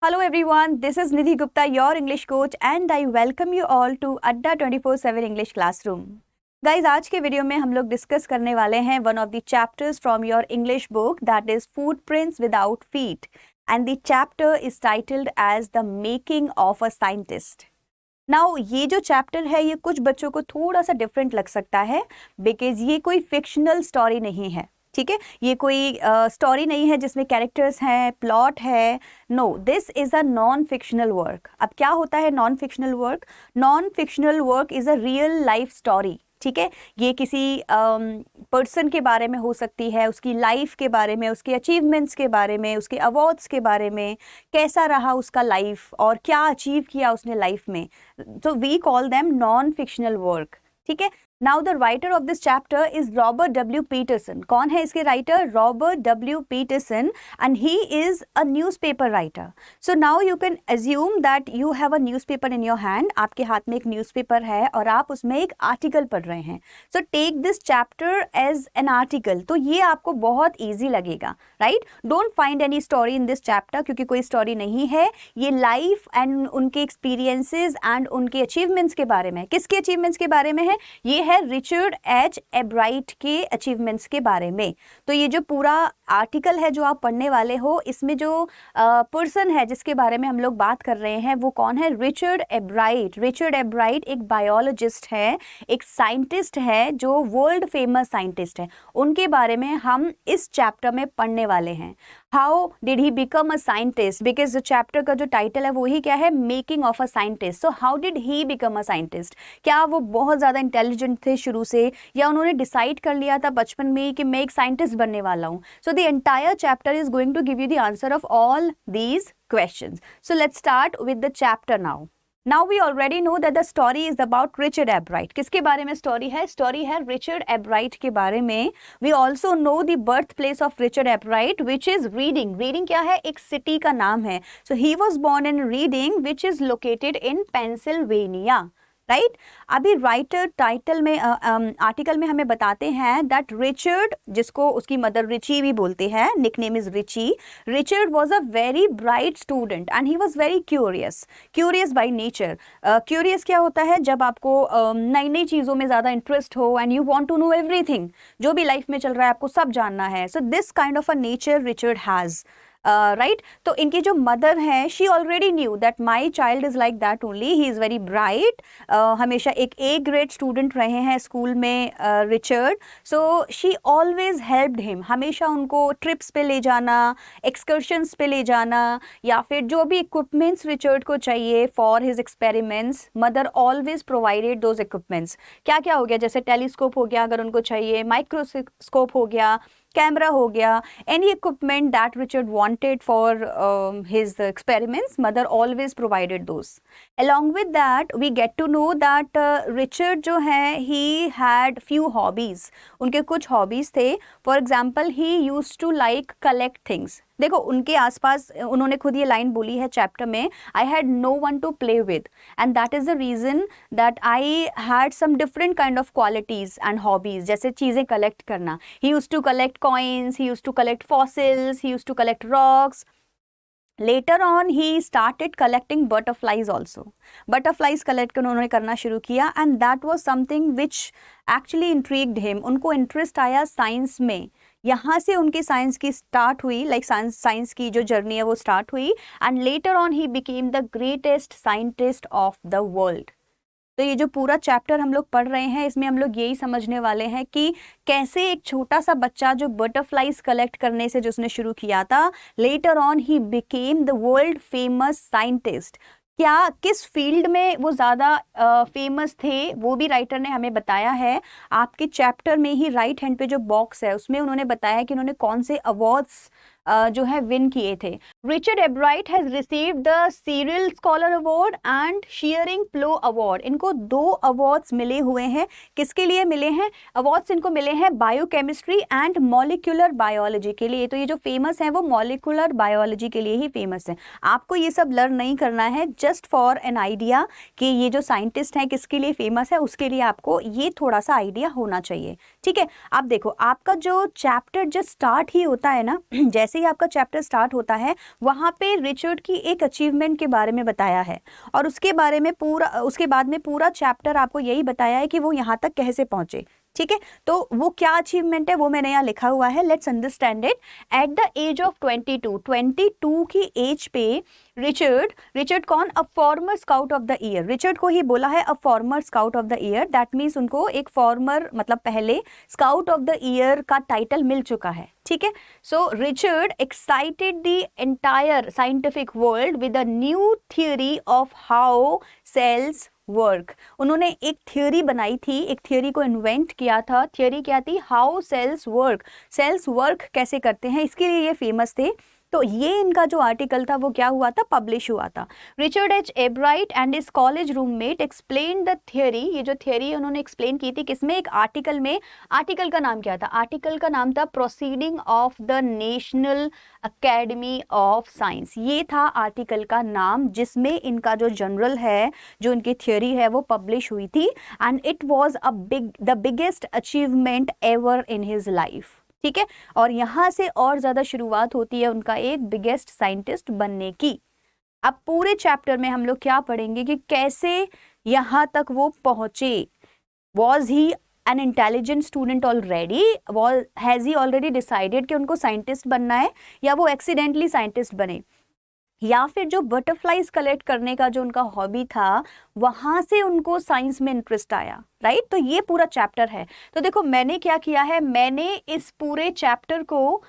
Hello everyone, this is Nidhi Gupta, your English coach and I welcome you all to Adda 24/7 English Classroom. Guys, आज के video में हम लोग discuss करने वाले हैं one of the chapters from your English book that is Footprints Without Feet and the chapter is titled as The Making of a Scientist. Now ये जो चैप्टर है ये कुछ बच्चों को थोड़ा सा डिफरेंट लग सकता है बिकॉज ये कोई फिक्शनल स्टोरी नहीं है. ठीक है, ये कोई स्टोरी नहीं है जिसमें कैरेक्टर्स हैं, प्लॉट है. No, this is a non fictional work. अब क्या होता है non fictional work? Non fictional work is a real life story. ठीक है, ये किसी पर्सन के बारे में हो सकती है, उसकी लाइफ के बारे में, उसके अचीवमेंट्स के बारे में, उसके अवार्ड्स के बारे में, कैसा रहा उसका लाइफ और क्या अचीव किया उसने लाइफ में. तो we call them non fictional work. ठीक है. Now the writer of this chapter is Robert W. Peterson. कौन है इसके writer? Robert W. Peterson and he is a newspaper writer. So now you can assume that you have a newspaper in your hand. आपके हाथ में एक newspaper है और आप उसमें एक article पढ़ रहे हैं. So take this chapter as an article. तो ये आपको बहुत easy लगेगा, right? Don't find any story in this chapter क्योंकि कोई story नहीं है. ये life and उनके experiences and उनके achievements के बारे में. किसके achievements के बारे में है? ये है रिचर्ड एच एब्राइट के अचीवमेंट्स के बारे में. तो ये जो पूरा आर्टिकल है जो आप पढ़ने वाले हो, इसमें जो पर्सन है जिसके बारे में हम लोग बात कर रहे हैं वो कौन है? रिचर्ड एब्राइट. रिचर्ड एब्राइट एक बायोलॉजिस्ट है, एक साइंटिस्ट है जो वर्ल्ड फेमस साइंटिस्ट है. उनके बारे में हम इस चैप्टर में पढ़ने वाले हैं. How did he become a scientist? Because chapter का जो टाइटल है वो ही क्या है? Making of a scientist. So how did he become a scientist? क्या वो बहुत ज़्यादा इंटेलिजेंट थे शुरू से या उन्होंने डिसाइड कर लिया था बचपन में कि मैं एक साइंटिस्ट बनने वाला हूँ? So the entire chapter is going to give you the answer of all these questions. So let's start with the chapter now. Now we already know that the story is about Richard Ebright. किसके बारे में story है? Story है Richard एब्राइट के बारे में. We also know the birthplace of Richard Ebright, which is Reading. Reading क्या है? एक सिटी का नाम है. So he was born in Reading, which is located in Pennsylvania. Right. अभी राइटर टाइटल में आर्टिकल में हमें बताते हैं दैट रिचर्ड, जिसको उसकी मदर रिची भी बोलते हैं, nickname is Richie. Richard was a very bright student and he was very curious by nature. Curious क्या होता है? जब आपको नई नई चीज़ों में ज़्यादा इंटरेस्ट हो and you want to know everything. जो भी लाइफ में चल रहा है आपको सब जानना है. So this kind of a nature Richard has. Right. तो इनकी जो मदर है she already knew that my child is like that only. He is very bright. हमेशा एक ए ग्रेड स्टूडेंट रहे हैं स्कूल में Richard. So she always helped him. हमेशा उनको ट्रिप्स पे ले जाना, एक्सकर्शंस पे ले जाना या फिर जो भी इक्विपमेंट्स रिचर्ड को चाहिए for his experiments, mother always provided those equipments. क्या क्या हो गया? जैसे टेलीस्कोप हो गया अगर उनको चाहिए, माइक्रोस्कोप हो गया, कैमरा हो गया, any equipment that Richard wanted for his experiments, mother always provided those. Along with that, we get to know that Richard जो है he had few hobbies. उनके कुछ hobbies थे. For example, he used to like collect things. देखो उनके आसपास उन्होंने खुद ये लाइन बोली है चैप्टर में, I had no one to play with and that is the reason that I had some different kind of qualities and hobbies. जैसे चीज़ें कलेक्ट करना. He used to collect coins, he used to collect fossils, he used to collect rocks. Later on he started collecting butterflies also. Butterflies collect उन्होंने करना शुरू किया and that was something which actually intrigued him. उनको interest आया science में. यहाँ से उनकी साइंस की स्टार्ट हुई, लाइक साइंस की जो जर्नी है वो स्टार्ट हुई and later on he became the greatest scientist of the world. तो ये जो पूरा चैप्टर हम लोग पढ़ रहे हैं इसमें हम लोग यही समझने वाले हैं कि कैसे एक छोटा सा बच्चा जो बटरफ्लाइज कलेक्ट करने से जो उसने शुरू किया था, later on he became the world famous scientist. क्या किस फील्ड में वो ज़्यादा फेमस थे वो भी राइटर ने हमें बताया है. आपके चैप्टर में ही राइट हैंड पे जो बॉक्स है उसमें उन्होंने बताया है कि उन्होंने कौन से अवार्ड्स जो है विन किए थे. Richard Ebright has received the Searle scholar award and Schering Plough award. इनको 2 अवार्ड्स मिले हुए हैं. किसके लिए मिले हैं अवार्ड्स? इनको मिले हैं बायोकेमिस्ट्री एंड मॉलिक्यूलर बायोलॉजी के लिए. तो ये जो फेमस हैं वो मॉलिक्यूलर बायोलॉजी के लिए ही फेमस है. आपको ये सब लर्न नहीं करना है, जस्ट फॉर एन आइडिया कि ये जो साइंटिस्ट हैं किसके लिए फेमस है, उसके लिए आपको ये थोड़ा सा आइडिया होना चाहिए. ठीक है. आप देखो आपका जो चैप्टर जस्ट स्टार्ट ही होता है ना, जैसे जैसे ही आपका चैप्टर स्टार्ट होता है वहाँ पे रिचर्ड की एक अचीवमेंट के बारे में बताया है और उसके बाद में पूरा चैप्टर आपको यही बताया है कि वो यहाँ तक कैसे पहुँचे। ठीक है, तो वो क्या अचीवमेंट है वो मैंने यहाँ लिखा हुआ है, let's understand it. At the age of 22 की एज पे रिचर्ड कौन, a former scout of the year, Richard को ही बोला है a former scout of the year, that means उनको एक फॉर्मर मतलब पहले स्काउट ऑफ द ईयर का टाइटल मिल चुका है। ठीक है, so Richard excited the entire scientific world with a new theory of how cells work. उन्होंने एक थ्योरी बनाई थी, एक थ्योरी को इन्वेंट किया था। थ्योरी क्या थी, हाउ सेल्स वर्क कैसे करते हैं, इसके लिए ये फेमस थे। तो ये इनका जो आर्टिकल था वो क्या हुआ था, पब्लिश हुआ था। Richard H एब्राइट and his college roommate explain the theory, ये जो थियोरी उन्होंने एक्सप्लेन की थी किसमें, एक आर्टिकल में। आर्टिकल का नाम क्या था, आर्टिकल का नाम था proceeding of the national academy of science, ये था आर्टिकल का नाम जिसमें इनका जो जनरल है, जो इनकी थियोरी है वो पब्लिश हुई थी। And it was the biggest achievement ever in his life. ठीक है, और यहाँ से और ज़्यादा शुरुआत होती है उनका एक बिगेस्ट साइंटिस्ट बनने की। अब पूरे चैप्टर में हम लोग क्या पढ़ेंगे कि कैसे यहाँ तक वो पहुँचे। Was he an intelligent student already, has he already decided कि उनको साइंटिस्ट बनना है, या वो एक्सीडेंटली साइंटिस्ट बने, या फिर जो बटरफ्लाइज कलेक्ट करने का जो उनका हॉबी था वहाँ से उनको साइंस में इंटरेस्ट आया। राइट, तो ये पूरा चैप्टर है। तो देखो मैंने क्या किया है, मैंने इस पूरे चैप्टर को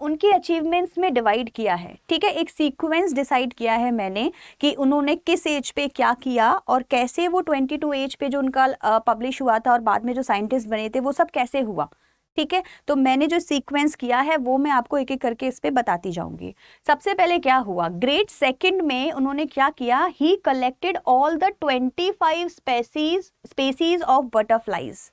उनके अचीवमेंट्स में डिवाइड किया है। ठीक है, एक सीक्वेंस डिसाइड किया है मैंने कि उन्होंने किस एज पे क्या किया और कैसे वो 22 एज पे जो उनका पब्लिश हुआ था और बाद में जो साइंटिस्ट बने थे वो सब कैसे हुआ। ठीक है, तो मैंने जो सीक्वेंस किया है वो मैं आपको एक एक करके इस पे बताती जाऊंगी। सबसे पहले क्या हुआ, ग्रेड सेकंड में उन्होंने क्या किया, ही collected all the 25 species of butterflies.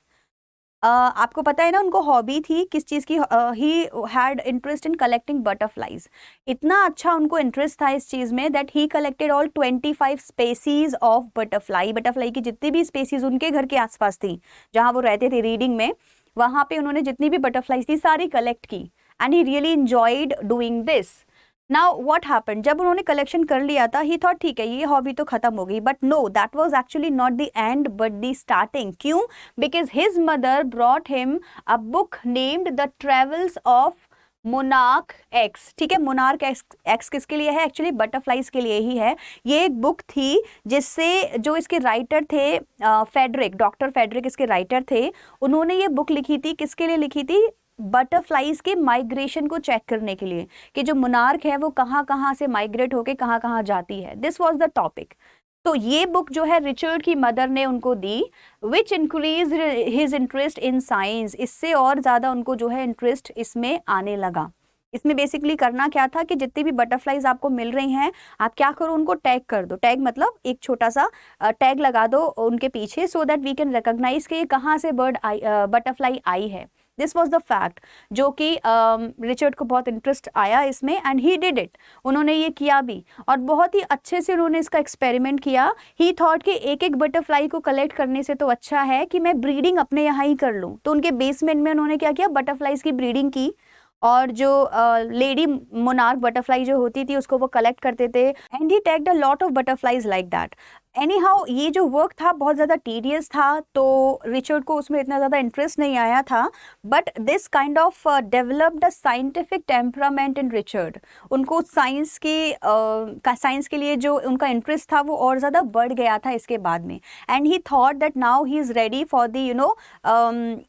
आपको पता है ना उनको हॉबी थी किस चीज़ की, he had interest in collecting butterflies. इतना अच्छा उनको इंटरेस्ट था इस चीज़ में that he collected all 25 species of butterfly की जितनी भी स्पेसीज उनके घर के आसपास थी, जहाँ वो रहते थे रीडिंग में, वहाँ पे उन्होंने जितनी भी बटरफ्लाइज थी सारी कलेक्ट की। And he really enjoyed doing this. Now what happened, जब उन्होंने कलेक्शन कर लिया था ही थॉट ठीक है ये हॉबी तो खत्म हो गई, but no, that was actually not the end but the starting. क्यों, because his mother brought him a book named the travels of monarch X. ठीक है, मोनार्क एक्स किसके लिए है, एक्चुअली बटरफ्लाइज के लिए ही है। ये एक बुक थी जिससे जो इसके राइटर थे फेडरिक, डॉक्टर फेडरिक इसके राइटर थे। उन्होंने ये बुक लिखी थी, किसके लिए लिखी थी, बटरफ्लाइज के माइग्रेशन को चेक करने के लिए कि जो मोनार्क है वो कहाँ कहाँ से माइग्रेट होके कहाँ कहाँ जाती है। This was the topic. तो ये बुक जो है रिचर्ड की मदर ने उनको दी, which increase his interest in science, इससे और ज़्यादा उनको जो है इंटरेस्ट इसमें आने लगा। इसमें बेसिकली करना क्या था कि जितनी भी बटरफ्लाइज आपको मिल रही हैं आप क्या करो, उनको टैग कर दो। टैग मतलब एक छोटा सा टैग लगा दो उनके पीछे, so that we can recognise कि ये कहाँ से बटरफ्लाई आई है। दिस वॉज द फैक्ट जो कि रिचर्ड को बहुत इंटरेस्ट आया इसमें, एंड ही डिड इट। उन्होंने ये किया भी और बहुत ही अच्छे से उन्होंने इसका एक्सपेरिमेंट किया। ही थॉट कि एक एक बटरफ्लाई को कलेक्ट करने से तो अच्छा है कि मैं ब्रीडिंग अपने यहाँ ही कर लूँ। तो उनके बेसमेंट में उन्होंने क्या किया, बटरफ्लाइज की ब्रीडिंग की, और जो लेडी मोनार्क बटरफ्लाई जो होती थी उसको वो कलेक्ट करते थे। And he tagged a lot of butterflies like that. Any how ये जो वर्क था बहुत ज़्यादा टीडियस था, तो रिचर्ड को उसमें इतना ज़्यादा इंटरेस्ट नहीं आया था। But this kind of developed a scientific temperament in Richard. उनको साइंस के लिए जो उनका इंटरेस्ट था वो और ज़्यादा बढ़ गया था इसके बाद में। And he thought that now he is ready for the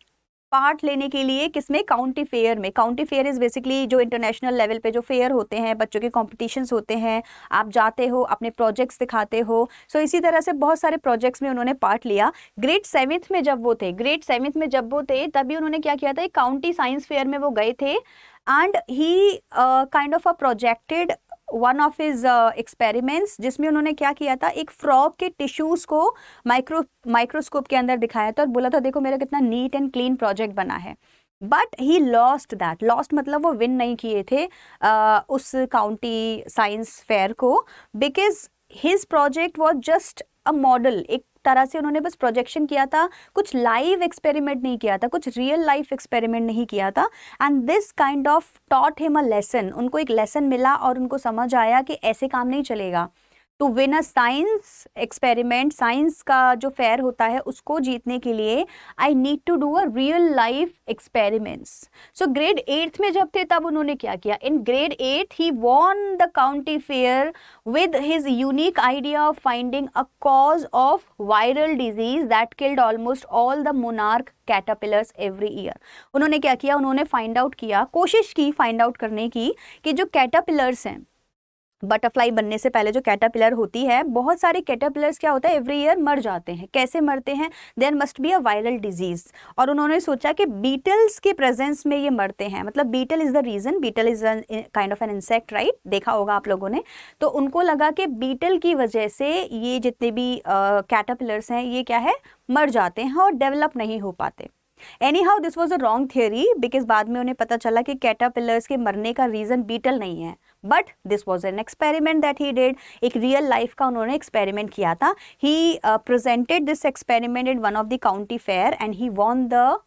part लेने के लिए किसमें, काउंटी फेयर में। काउंटी फेयर इज़ बेसिकली जो इंटरनेशनल लेवल पे जो फेयर होते हैं, बच्चों के कॉम्पिटिशन्स होते हैं, आप जाते हो अपने प्रोजेक्ट्स दिखाते हो। सो इसी तरह से बहुत सारे प्रोजेक्ट्स में उन्होंने पार्ट लिया। ग्रेड 7th में जब वो थे तभी उन्होंने क्या किया था, एक काउंटी साइंस फेयर में वो गए थे। And he kind of a projected one of his experiments, जिसमें उन्होंने क्या किया था, एक फ्रॉग के टिश्यूज़ को माइक्रोस्कोप के अंदर दिखाया था और बोला था देखो मेरा कितना नीट एंड क्लीन प्रोजेक्ट बना है। But he lost that, lost मतलब वो विन नहीं किए थे उस काउंटी साइंस फेयर को, because his project was just a model, एक तरह से उन्होंने बस प्रोजेक्शन किया था, कुछ लाइव एक्सपेरिमेंट नहीं किया था, कुछ रियल लाइफ एक्सपेरिमेंट नहीं किया था। And this kind of taught him a lesson, उनको एक लेसन मिला और उनको समझ आया कि ऐसे काम नहीं चलेगा। To win a science experiment, science का जो फेयर होता है उसको जीतने के लिए I need to do a real life experiments. So grade 8th में जब थे तब उन्होंने क्या किया, in grade 8 he won the county fair with his unique idea of finding a cause of viral disease that killed almost all the monarch caterpillars every year। उन्होंने क्या किया, उन्होंने फाइंड आउट किया, कोशिश की फाइंड आउट करने की कि जो कैटरपिलर्स हैं, बटरफ्लाई बनने से पहले जो कैटरपिलर होती है, बहुत सारे कैटरपिलर्स क्या होता है एवरी ईयर मर जाते हैं। कैसे मरते हैं, there must be a viral disease. और उन्होंने सोचा कि बीटल्स के प्रेजेंस में ये मरते हैं, मतलब beetle is the reason, beetle is kind of an insect, right, देखा होगा आप लोगों ने। तो उनको लगा कि बीटल की वजह से ये जितने भी कैटरपिलर्स हैं ये क्या है, मर जाते हैं और डेवलप नहीं हो पाते। Any how this was a wrong theory, because बाद में उन्हें पता चला कि कैटरपिलर्स के मरने का रीजन बीटल नहीं है, but this was an experiment that he did. एक रियल लाइफ का उन्होंने एक्सपेरिमेंट किया था। He presented this experiment in one of the county fair and he won the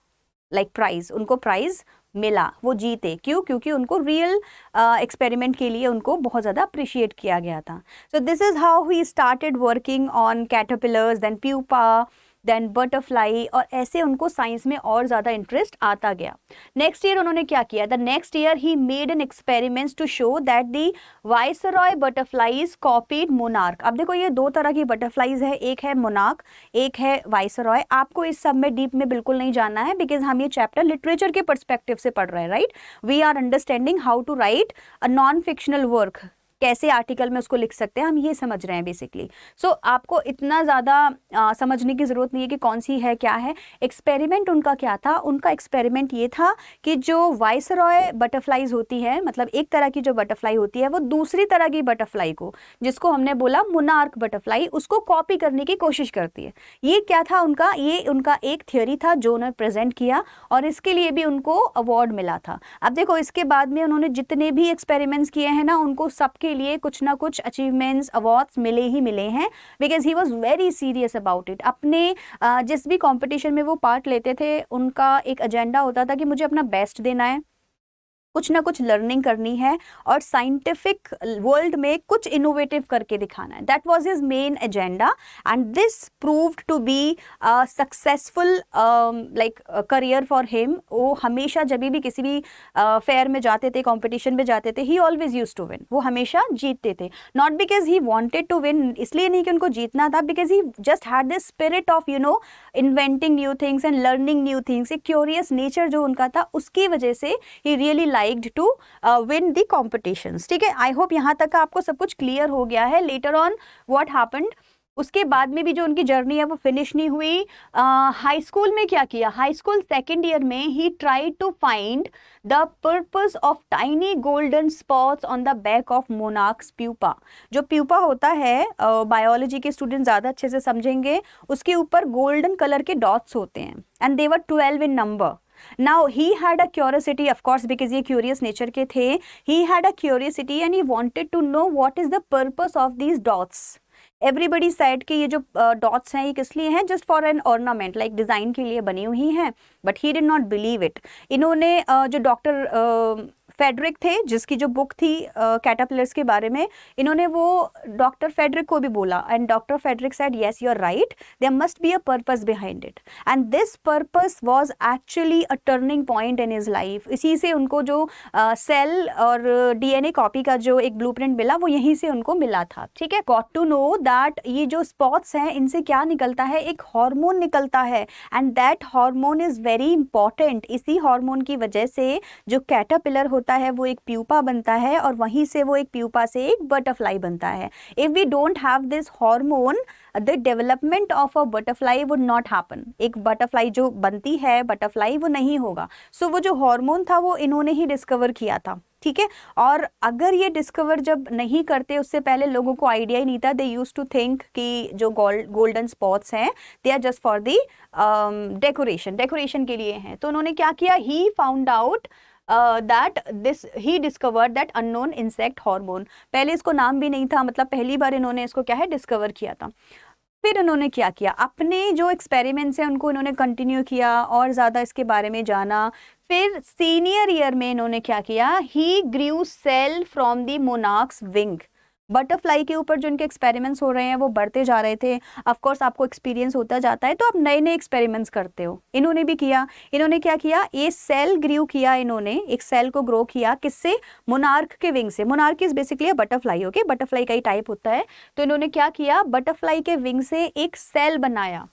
like prize, उनको प्राइज मिला, वो जीते। क्यों? क्योंकि उनको रियल एक्सपेरिमेंट के लिए उनको बहुत ज़्यादा अप्रिशिएट किया गया था। So this is how he started working on caterpillars, then pupa, then butterfly, और ऐसे उनको साइंस में और ज़्यादा इंटरेस्ट आता गया। नेक्स्ट ईयर उन्होंने क्या किया, the next year he made an experiments to show that the viceroy butterflies copied monarch. अब देखो ये दो तरह की बटरफ्लाईज है, एक है मोनार्क, एक है वाइसरॉय। आपको इस सब में डीप में बिल्कुल नहीं जानना है, बिकॉज हम ये चैप्टर लिटरेचर के पर्सपेक्टिव से पढ़ रहे हैं, right. We are understanding how to write a non fictional work, कैसे आर्टिकल में उसको लिख सकते हैं, हम ये समझ रहे हैं बेसिकली। सो आपको इतना ज़्यादा समझने की ज़रूरत नहीं है कि कौन सी है क्या है। एक्सपेरिमेंट उनका क्या था, उनका एक्सपेरिमेंट ये था कि जो वाइसरॉय बटरफ्लाईज होती है, मतलब एक तरह की जो बटरफ्लाई होती है वो दूसरी तरह की बटरफ्लाई को, जिसको हमने बोला मोनार्क बटरफ्लाई, उसको कॉपी करने की कोशिश करती है। ये क्या था उनका, ये उनका एक थियोरी था जो उन्होंने प्रेजेंट किया और इसके लिए भी उनको अवार्ड मिला था। अब देखो इसके बाद में उन्होंने जितने भी एक्सपेरिमेंट्स किए हैं ना, उनको सबके लिए कुछ ना कुछ अचीवमेंट्स, अवार्ड्स मिले ही मिले हैं, because he was very serious about it. अपने जिस भी कंपटीशन में वो पार्ट लेते थे, उनका एक एजेंडा होता था कि मुझे अपना बेस्ट देना है, कुछ ना कुछ लर्निंग करनी है और साइंटिफिक वर्ल्ड में कुछ इनोवेटिव करके दिखाना है। That was his main agenda and this proved to be successful like career for him. वो हमेशा जब भी किसी भी फेयर में जाते थे, कंपटीशन में जाते थे, he always used to win, वो हमेशा जीतते थे। Not because he wanted to win, इसलिए नहीं कि उनको जीतना था, because he just had this spirit of you know inventing new things and learning new things. एक क्यूरियस नेचर जो उनका था, उसकी वजह से he really liked to win the competitions। ठीक है, आई होप यहाँ तक आपको सब कुछ क्लियर हो गया है। लेटर ऑन व्हाट हैपेंड, उसके बाद में भी जो उनकी जर्नी है वो फिनिश नहीं हुई। हाई स्कूल में क्या किया, हाई स्कूल सेकेंड ईयर में he tried to find the purpose of tiny golden spots on the back of monarchs pupa. जो प्यूपा होता है, बायोलॉजी के स्टूडेंट ज़्यादा अच्छे से समझेंगे, उसके ऊपर गोल्डन कलर के डॉट्स होते हैं and they were 12 in number. Now he had a curiosity, of course, because ये curious nature के थे, he had a curiosity and he wanted to know what is the purpose of these dots। Everybody said कि ये जो dots हैं ये किस लिए हैं, just for an ornament, like design के लिए बनी हुई हैं, but he did not believe it। इन्होंने जो डॉक्टर फेडरिक थे, जिसकी जो बुक थी कैटरपिलर्स के बारे में, इन्होंने वो डॉक्टर फेडरिक को भी बोला and doctor Frederick said yes you are right, there must be a purpose behind it and this purpose was actually a turning point in his life. इसी से उनको जो सेल और डीएनए कॉपी का जो एक ब्लूप्रिंट मिला वो यहीं से उनको मिला था। ठीक है, गॉट टू नो दैट ये जो स्पॉट्स हैं इनसे क्या निकलता है, एक हार्मोन निकलता है and that hormone is very important. इसी हार्मोन की वजह से जो कैटरपिलर होता है वो एक प्यूपा बनता है और वहीं से वो एक प्यूपा से एक बटरफ्लाई बनता है। If we don't have this hormone, the development of a butterfly would not happen. एक बटरफ्लाई जो बनती है बटरफ्लाई, वो नहीं होगा। सो वो जो हार्मोन था वो इन्होंने ही डिस्कवर किया था। ठीक है, और अगर ये डिस्कवर जब नहीं करते, उससे पहले लोगों को आइडिया ही नहीं था, दे यूज्ड टू थिंक कि जो गोल्डन स्पॉट्स हैं they are just for the decoration के लिए हैं। तो उन्होंने क्या किया, he found out that this he discovered that unknown insect hormone। पहले इसको नाम भी नहीं था, मतलब पहली बार इन्होंने इसको क्या है डिस्कवर किया था। फिर उन्होंने क्या किया, अपने जो एक्सपेरिमेंट्स हैं उनको उन्होंने कंटिन्यू किया और ज़्यादा इसके बारे में जाना। फिर सीनियर ईयर में इन्होंने क्या किया, he grew cell from the monarch's wing. Butterfly के ऊपर जो इनके एक्सपेरिमेंट्स हो रहे हैं वो बढ़ते जा रहे थे। ऑफ कोर्स आपको एक्सपीरियंस होता जाता है तो आप नए नए एक्सपेरिमेंट्स करते हो, इन्होंने भी किया। इन्होंने क्या किया, ये सेल ग्रू किया, इन्होंने एक सेल को ग्रो किया, किससे, मोनार्क के विंग से। Monarch is basically butterfly, okay, butterfly का ही टाइप होता है। तो इन्होंने क्या किया, बटरफ्लाई के विंग से एक सेल बनाया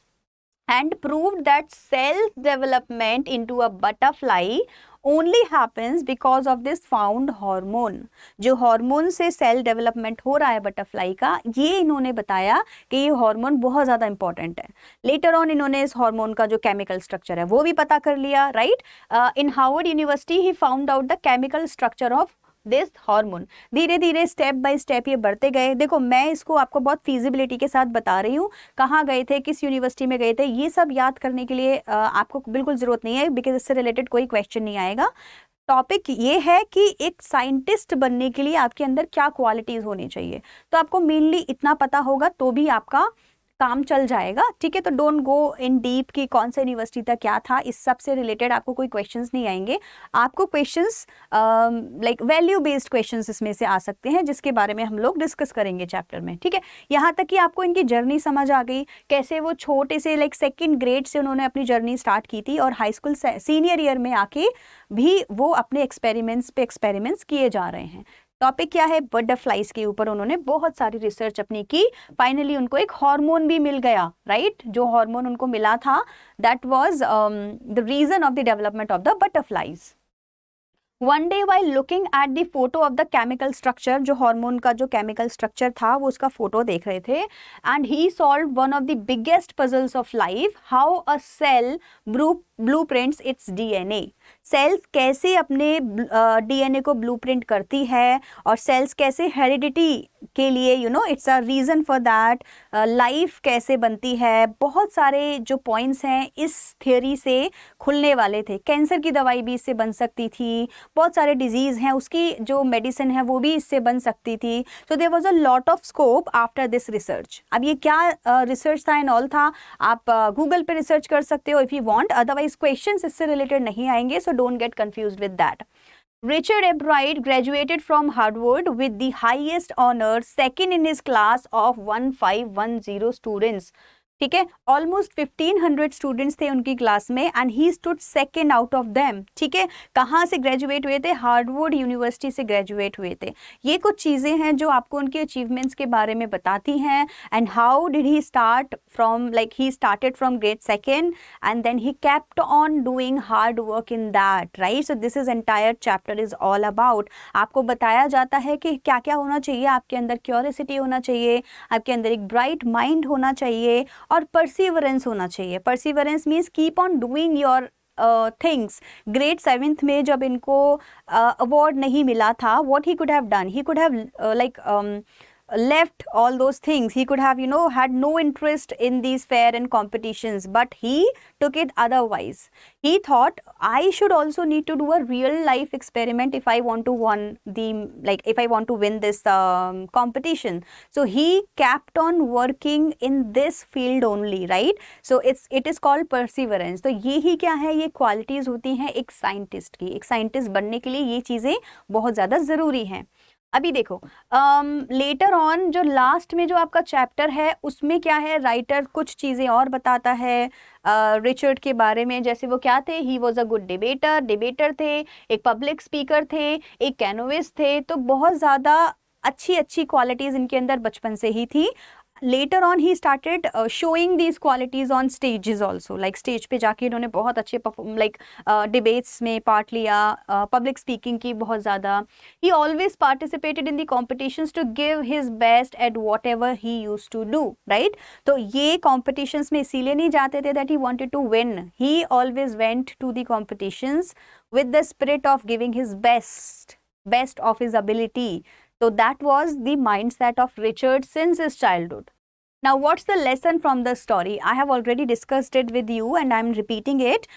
and proved that cell development into a butterfly only happens because of this found hormone। जो हार्मोन से सेल डेवलपमेंट हो रहा है बटरफ्लाई का, ये इन्होंने बताया कि ये हार्मोन बहुत ज़्यादा इंपॉर्टेंट है। लेटर ऑन इन्होंने इस हार्मोन का जो केमिकल स्ट्रक्चर है वो भी पता कर लिया, right. In Harvard university he found out the chemical structure of this hormone. धीरे धीरे स्टेप बाय स्टेप ये बढ़ते गए। देखो मैं इसको आपको बहुत फिजिबिलिटी के साथ बता रही हूँ, कहाँ गए थे, किस यूनिवर्सिटी में गए थे, ये सब याद करने के लिए आपको बिल्कुल ज़रूरत नहीं है, बिकॉज इससे रिलेटेड कोई क्वेश्चन नहीं आएगा। टॉपिक ये है कि एक साइंटिस्ट बनने के लिए आपके अंदर क्या क्वालिटीज़ होनी चाहिए। तो आपको मेनली इतना पता होगा तो भी आपका काम चल जाएगा, ठीक है। तो डोंट गो इन डीप कि कौन सा यूनिवर्सिटी था, क्या था, इस सब से रिलेटेड आपको कोई क्वेश्चंस नहीं आएंगे। आपको questions like value based questions इसमें से आ सकते हैं, जिसके बारे में हम लोग डिस्कस करेंगे चैप्टर में, ठीक है। यहाँ तक कि आपको इनकी जर्नी समझ आ गई, कैसे वो छोटे से लाइक सेकेंड ग्रेड से उन्होंने अपनी जर्नी स्टार्ट की थी और हाई स्कूल सीनियर ईयर में आके भी वो अपने एक्सपेरिमेंट्स पे एक्सपेरिमेंट्स किए जा रहे हैं। टॉपिक क्या है, बटरफ्लाइज के ऊपर उन्होंने बहुत सारी रिसर्च अपनी की। फाइनली उनको एक हार्मोन भी मिल गया, राइट। जो हार्मोन उनको मिला था that was the reason of the development of the butterflies. One day while looking at the photo of the chemical structure, जो हार्मोन का जो केमिकल स्ट्रक्चर था वो उसका फोटो देख रहे थे, and he solve one of the biggest puzzles of life, how a cell blueprints its DNA. Cells कैसे अपने डीएनए को ब्लूप्रिंट करती है और सेल्स कैसे हेरिडिटी के लिए it's a reason for that, life कैसे बनती है। बहुत सारे जो पॉइंट्स हैं इस थियोरी से खुलने वाले थे। कैंसर की दवाई भी इससे बन सकती थी, बहुत सारे डिजीज़ हैं उसकी जो मेडिसिन है वो भी इससे बन सकती थी। So there was a lot of scope after this research. अब ये क्या रिसर्च था एंड ऑल था, आप गूगल पे रिसर्च कर सकते हो if you want, otherwise questions इससे रिलेटेड नहीं आएंगे, so don't get confused with that. Richard A. Bright graduated from Harvard with the highest honor, second in his class of 1510 students. ठीक है, ऑलमोस्ट 1500 स्टूडेंट्स थे उनकी क्लास में and he stood second out of them. ठीक है, कहाँ से graduate हुए थे, हार्वर्ड यूनिवर्सिटी से ग्रेजुएट हुए थे। ये कुछ चीज़ें हैं जो आपको उनके अचीवमेंट्स के बारे में बताती हैं and how did he start from, like he started from grade second and then he kept on doing hard work in that, right. So this is entire chapter is all about, आपको बताया जाता है कि क्या क्या होना चाहिए, आपके अंदर क्यूरियोसिटी होना चाहिए, आपके अंदर एक ब्राइट माइंड होना चाहिए और परसिवरेंस होना चाहिए। Perseverance means keep on doing your things. Grade 7th में जब इनको अवार्ड नहीं मिला था, what he could have done, he could have like left all those things. He could have had no interest in these fair and competitions, but he took it otherwise. He thought I should also need to do a real life experiment if I want to win this competition. So he kept on working in this field only, right? So it is called perseverance. तो ये ही क्या है, ये qualities होती हैं एक scientist की। एक साइंटिस्ट बनने के लिए ये चीज़ें बहुत ज़्यादा ज़रूरी हैं। अभी देखो लेटर ऑन जो लास्ट में जो आपका चैप्टर है उसमें क्या है, राइटर कुछ चीज़ें और बताता है रिचर्ड के बारे में। जैसे वो क्या थे, he was a good debater थे, एक पब्लिक स्पीकर थे, एक कैनोविस्ट थे। तो बहुत ज़्यादा अच्छी क्वालिटीज़ इनके अंदर बचपन से ही थी। Later on he started showing these qualities on stages also, like stage पे जाके इन्होंने बहुत अच्छे डिबेट्स में पार्ट लिया, पब्लिक स्पीकिंग की बहुत ज़्यादा। He always participated in the competitions to give his best at whatever he use to do, right. तो ये कॉम्पिटिशन्स में इसीलिए नहीं जाते थे that he wanted to win, he always went to the competitions with the spirit of giving his best of his ability. So that was the mindset of Richard since his childhood. Now what's the lesson from the story? I have already discussed it with you and I'm repeating it.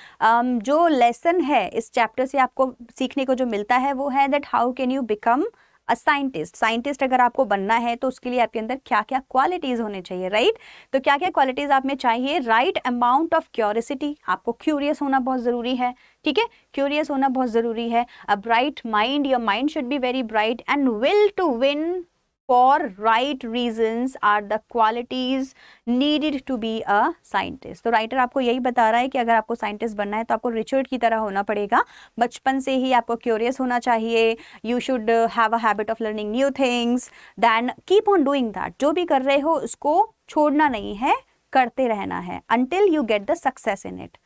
जो lesson है इस chapter से आपको सीखने को जो मिलता है वो है that how can you become a scientist, scientist अगर आपको बनना है तो उसके लिए आपके अंदर क्या क्या क्वालिटीज होने चाहिए, राइट? तो क्या क्या क्वालिटीज आप में चाहिए? राइट अमाउंट ऑफ क्यूरियोसिटी, आपको क्यूरियस होना बहुत जरूरी है, ठीक है, क्यूरियस होना बहुत जरूरी है। A bright mind, your mind should be very bright, and will to win for right reasons are the qualities needed to be a scientist। तो राइटर आपको यही बता रहा है कि अगर आपको साइंटिस्ट बनना है तो आपको रिचर्ड की तरह होना पड़ेगा। बचपन से ही आपको क्यूरियस होना चाहिए, you should have a habit of learning new things, then keep on doing that. जो भी कर रहे हो उसको छोड़ना नहीं है, करते रहना है until you get the success in it।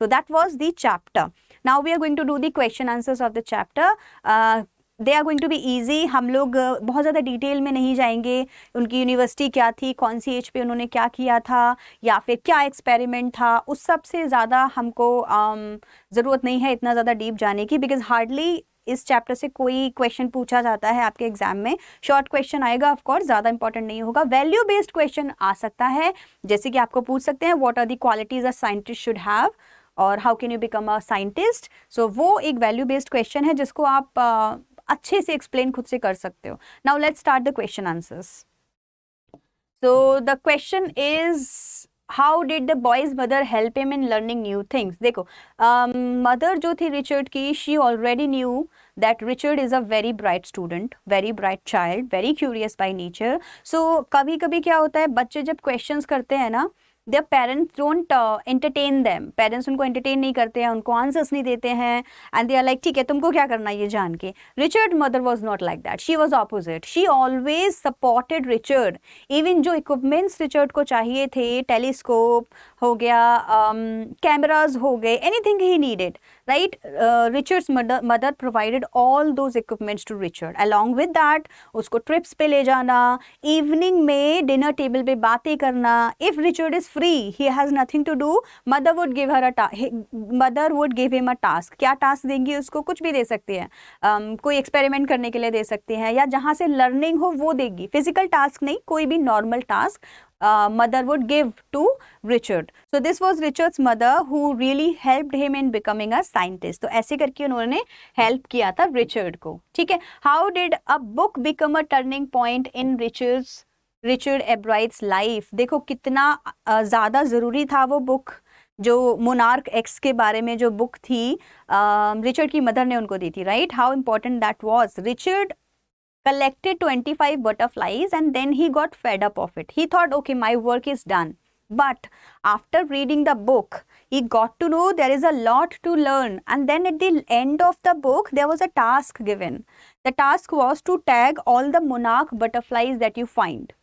So that was the chapter. Now we are going to do the question answers of the chapter. They are going to be easy. हम लोग बहुत ज़्यादा डिटेल में नहीं जाएंगे, उनकी university क्या थी, कौन सी एज पे उन्होंने क्या किया था, या फिर क्या एक्सपेरिमेंट था, उस सब से ज़्यादा हमको ज़रूरत नहीं है इतना ज़्यादा डीप जाने की, बिकॉज हार्डली इस चैप्टर से कोई क्वेश्चन पूछा जाता है आपके एग्जाम में। शॉर्ट क्वेश्चन आएगा, ऑफ कोर्स ज़्यादा इंपॉर्टेंट नहीं होगा। वैल्यू बेस्ड क्वेश्चन आ सकता है, जैसे कि आपको पूछ सकते हैं what are the qualities a scientist should have और how can you become a scientist. So वो एक वैल्यू बेस्ड क्वेश्चन है जिसको आप अच्छे से एक्सप्लेन खुद से कर सकते हो। Now let's start the question answers. So the question is how did the boy's mother help him in learning new things. देखो मदर जो थी रिचर्ड की, she already knew that Richard is a very bright student, very bright child, very curious by nature. So कभी कभी क्या होता है, बच्चे जब क्वेश्चंस करते हैं ना, their parents don't entertain them, parents उनको एंटरटेन नहीं करते हैं, उनको आंसर्स नहीं देते हैं, एंड दे आर लाइक ठीक है तुमको क्या करना है ये जान के। Richard mother was not like that, she was opposite, she always supported Richard. Even जो इक्विपमेंट्स रिचर्ड को चाहिए थे, टेलीस्कोप हो गया, कैमराज हो गए, anything he needed, right, Richard's mother provided all those equipments to Richard. Along with that उसको trips पे ले जाना, इवनिंग में डिनर टेबल पे बातें करना। If Richard is free, he has nothing to do, mother would give him a task। क्या task देंगी उसको? कुछ भी दे सकती है, कोई एक्सपेरिमेंट करने के लिए दे सकती हैं, या जहाँ से लर्निंग हो वो देगी, फिजिकल टास्क नहीं, कोई भी normal task mother would give to Richard। So this was Richard's mother who really helped him in becoming a scientist। तो ऐसे करके उन्होंने हेल्प किया था रिचर्ड को, ठीक है। How did a book become a turning point in Richard Ebright's life? देखो कितना ज़्यादा ज़रूरी था वो बुक, जो मोनार्क एक्स के बारे में जो बुक थी, रिचर्ड की मदर ने उनको दी थी, right. How important that was. Richard collected 25 butterflies and then he got fed up of it. He thought, okay, my work is done. But after reading the book, he got to know there is a lot to learn. And then at the end of the book, there was a task given. The task was to tag all the monarch butterflies that you find.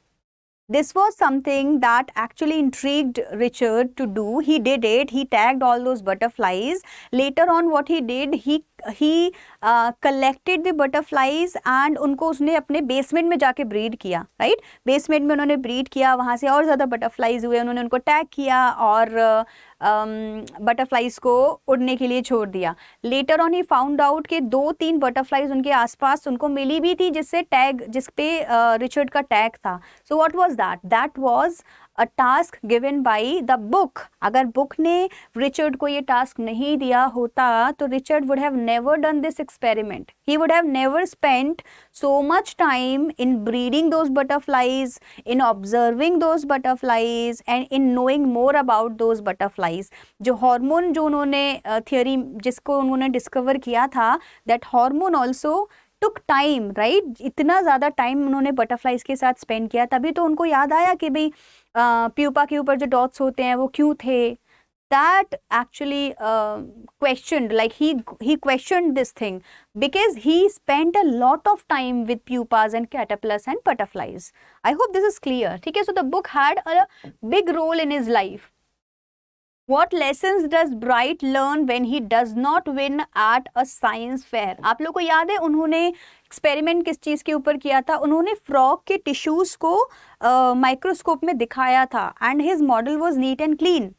This was something that actually intrigued Richard to do. He did it. He tagged all those butterflies. Later on, what he did, he collected the butterflies and उनको उसने अपने basement में जाके breed किया, right. Basement में उन्होंने breed किया, वहाँ से और ज़्यादा बटरफ्लाइज हुए, उन्होंने उनको टैग किया और बटरफ्लाइज को उड़ने के लिए छोड़ दिया। Later on he found out कि 2-3 बटरफ्लाइज उनके आसपास उनको मिली भी थी जिससे टैग, जिस पे रिचर्ड का टैग था। So what was that? That was a task given by the book. अगर बुक ने रिचर्ड को ये टास्क नहीं दिया होता तो Richard would have never done this experiment. He would have never spent so much time in breeding those butterflies, in observing those butterflies and in knowing more about those butterflies। जो hormone जो उन्होंने theory जिसको उन्होंने discover किया था, that hormone also took time, right? इतना ज़्यादा time उन्होंने बटरफ्लाइज के साथ स्पेंड किया, तभी तो उनको याद आया कि भाई प्यूपा के ऊपर जो डॉट्स होते हैं वो क्यों थे। That actually questioned, like he questioned this thing because he spent a lot of time with pupas and caterpillars and butterflies। I hope this is clear, ठीक है। So the book had a big role in his life। What lessons does Bright learn when he does not win at a science fair? आप लोग को याद है उन्होंने experiment किस चीज़ के ऊपर किया था? उन्होंने फ्रॉग के टिश्यूज़ को माइक्रोस्कोप में दिखाया था and his model was neat and clean।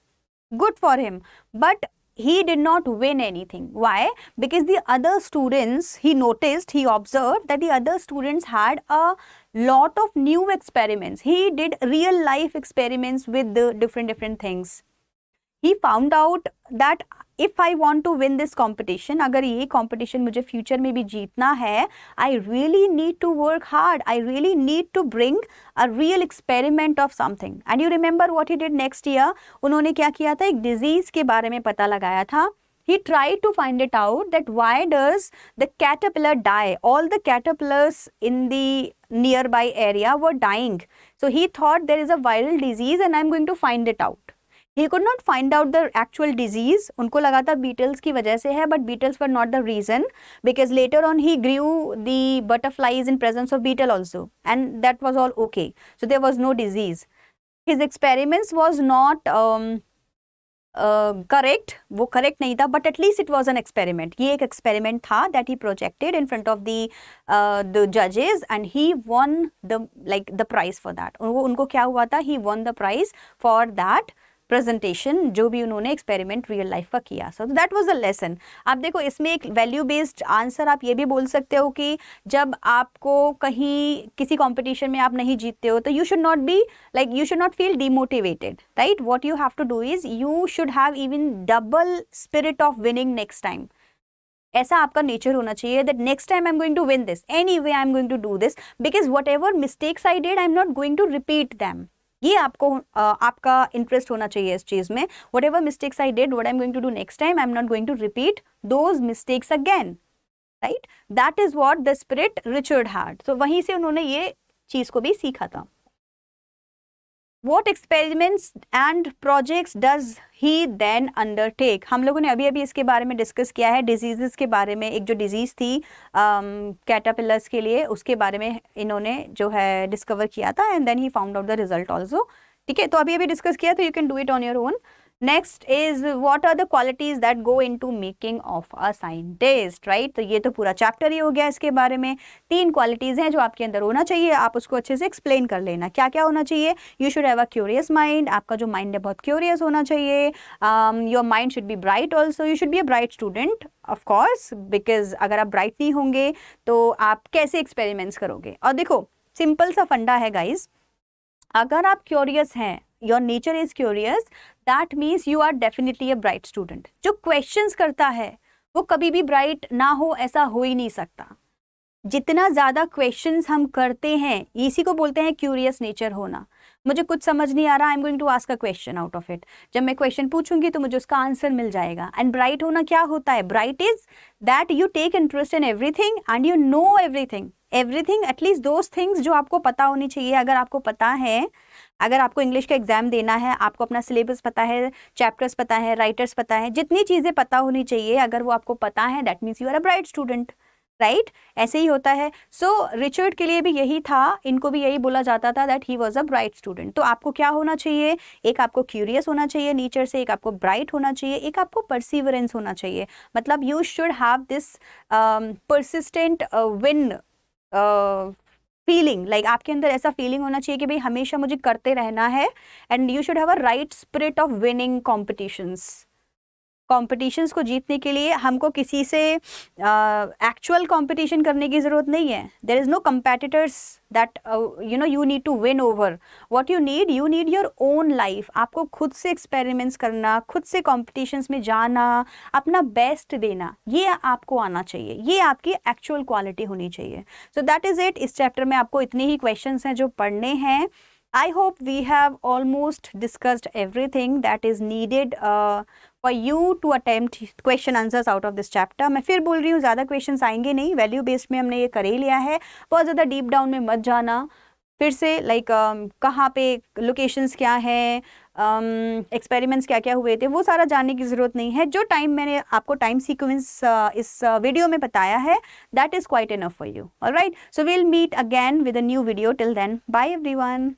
Good for him, but he did not win anything. Why? Because the other students, he noticed, he observed that the other students had a lot of new experiments. He did real life experiments with the different things. he found out that if I want to win this competition, अगर ये competition मुझे future में भी जीतना है, I really need to work hard. I really need to bring a real experiment of something. And you remember what he did next year? उन्होंने क्या किया था? एक disease के बारे में पता लगाया था. He tried to find it out that why does the caterpillar die? All the caterpillars in the nearby area were dying. So he thought there is a viral disease and I'm going to find it out. He could not find out the actual disease. उनको लगा था beetles की वजह से है, but beetles were not the reason, because later on he grew the butterflies in presence of beetle also, and that was all okay. So there was no disease. His experiments was not correct, वो correct नहीं था, but at least it was an experiment. ये एक experiment था that he projected in front of the judges, and he won the prize for that. उनको क्या हुआ था? He won the prize for that presentation जो भी उन्होंने एक्सपेरिमेंट रियल लाइफ का किया. So that was the lesson. आप देखो इसमें एक वैल्यू बेस्ड आंसर आप ये भी बोल सकते हो कि जब आपको कहीं किसी कंपटीशन में आप नहीं जीतते हो तो you should not be you should not feel demotivated, right. What you have to do is you should have even double spirit of winning next time. ऐसा आपका नेचर होना चाहिए that next time I am going to win this, anyway I am going to do this, because whatever mistakes I did I am not going to repeat them. ये आपको आपका interest होना चाहिए इस चीज में. Whatever mistakes I did, what I am going to do next time, I am not going to repeat those mistakes again, right. That is what the spirit Richard had. So वहीं से उन्होंने ये चीज को भी सीखा था. What experiments and projects does he then undertake? हम लोगों ने अभी अभी इसके बारे में डिस्कस किया है, डिजीजेस के बारे में. एक जो डिजीज थी कैटरपिलर्स के लिए, उसके बारे में इन्होंने जो है डिस्कवर किया था, and then he found out the result also. ठीक है, तो अभी अभी डिस्कस किया, तो you can do it on your own. Next is what are the qualities that go into making of a scientist, right. तो ये तो पूरा चैप्टर ही हो गया इसके बारे में. 3 क्वालिटीज हैं जो आपके अंदर होना चाहिए. आप उसको अच्छे से एक्सप्लेन कर लेना. क्या क्या होना चाहिए? You should have a curious mind. आपका जो माइंड है बहुत क्यूरियस होना चाहिए. Your mind should B bright also. You should be a bright student of course, because अगर आप ब्राइट नहीं होंगे तो आप कैसे एक्सपेरिमेंट्स करोगे. और देखो सिंपल सा फंडा है गाइज, अगर आप क्यूरियस हैं, your nature is curious, that means you are definitely a bright student. जो क्वेश्चंस करता है वो कभी भी ब्राइट ना हो, ऐसा हो ही नहीं सकता. जितना ज़्यादा क्वेश्चंस हम करते हैं, इसी को बोलते हैं क्यूरियस नेचर होना. मुझे कुछ समझ नहीं आ रहा, I am going to ask a question out of it. जब मैं क्वेश्चन पूछूंगी तो मुझे उसका आंसर मिल जाएगा. एंड ब्राइट होना क्या होता है? Bright is that you take interest in everything and you know everything. Everything, at least those things जो आपको पता होनी चाहिए. अगर आपको पता है, अगर आपको इंग्लिश का एग्जाम देना है, आपको अपना सिलेबस पता है, चैप्टर्स पता है, राइटर्स पता है, जितनी चीज़ें पता होनी चाहिए, अगर वो आपको पता है, that means you are a bright student, right. ऐसे ही होता है. सो रिचर्ड के लिए भी यही था, इनको भी यही बोला जाता था that he was a bright student. तो आपको क्या होना चाहिए? एक आपको क्यूरियस होना चाहिए नेचर से, एक आपको ब्राइट होना चाहिए, एक आपको परसिवरेंस होना चाहिए. मतलब you should have this persistent win feeling. Like आपके अंदर ऐसा फीलिंग होना चाहिए कि भाई हमेशा मुझे करते रहना है. And you should have a right spirit of winning competitions को जीतने के लिए हमको किसी से एक्चुअल कंपटीशन करने की ज़रूरत नहीं है. There is no competitors that you need to win over. What you need your own life. आपको खुद से एक्सपेरिमेंट्स करना, खुद से कॉम्पिटिशन्स में जाना, अपना बेस्ट देना, ये आपको आना चाहिए. ये आपकी एक्चुअल क्वालिटी होनी चाहिए. So that is it. इस चैप्टर में आपको इतने ही क्वेश्चंस हैं जो पढ़ने हैं. I hope we have almost discussed everything that is needed for you to attempt question answers out of this chapter. मैं फिर बोल रही हूँ, ज़्यादा questions आएंगे नहीं. वैल्यू बेस्ड में हमने ये कर ही लिया है. बहुत ज़्यादा डीप डाउन में मत जाना. फिर से लाइक कहाँ पे लोकेशंस क्या हैं, एक्सपेरिमेंट्स क्या क्या हुए थे, वो सारा जानने की ज़रूरत नहीं है. जो टाइम मैंने आपको टाइम सीक्वेंस इस वीडियो में बताया है, that is quite enough for you. Alright, so we'll meet again with a new video. Till then, bye everyone.